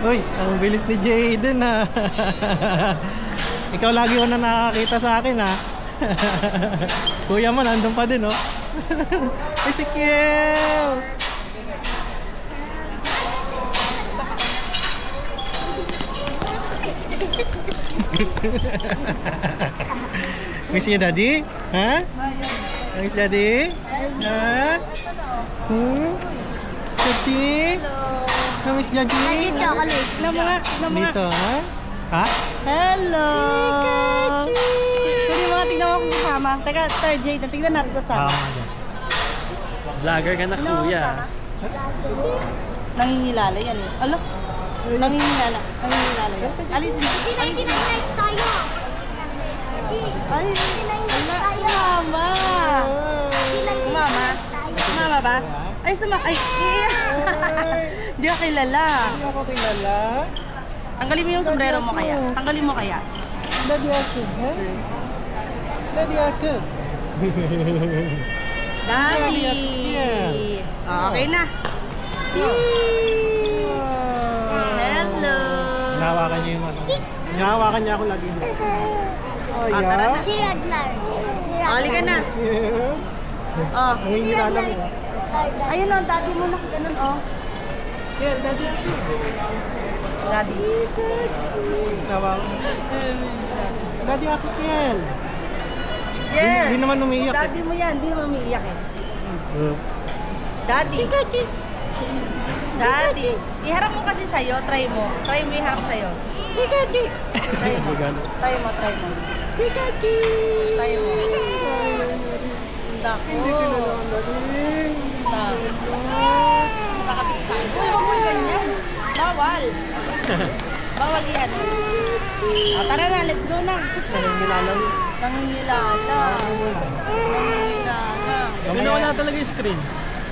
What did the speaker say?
Uy, ang bilis ni Jayden ha. Ikaw lagi ko na nakakita sa akin ha. Kuya mo nandun pa din oh. Ay si Kiel. Miss niyo daddy? Ha? Miss daddy? Ha? Daddy? Miss daddy? Daddy chocolate. Dito ha? Ha? Hello! Kunin mga tignan mo kung kasama. Teka, Star Jade, tignan natin kasama. Vlogger ka na kuya. Nangingilala yan eh. Alo? Nangingilala. Nangingilala yan. Alisin mo. Hindi na tayo. Ay, mama. Mama? Mama ba? Ay, ay, hindi ka kilala. Hindi ako kilala. Tanggalin mo yung sombrero mo kaya. Tanggalin mo kaya. Daddy ako, ha? Daddy ako. Daddy! Okay na. Hello! Hinahawakan niya yung ano. Hinahawakan niya ako lagi. Oh, tara na. Si Ragnar. Halika na. Oh. Nangingilala mo. Ayun o, daddy mo na ganun oh. Yeah, daddy ako. Daddy. Hinahawakan. Daddy ako, Kiel. Yeah. Hindi naman umiiyak. Daddy mo yan, hindi naman umiiyak eh. Daddy. Daddy. Iharap mo kasi sa'yo, try mo. Try mo iharap sa'yo. Try mo. Try mo, try mo. Try mo. Dako. Nakakapit. Uy, huwag mo ganyan. Bawal. Bawal yan. Tara na, let's go na. Nangingilala mo. Nangingilala. Nangingilala. Wala talaga yung screen.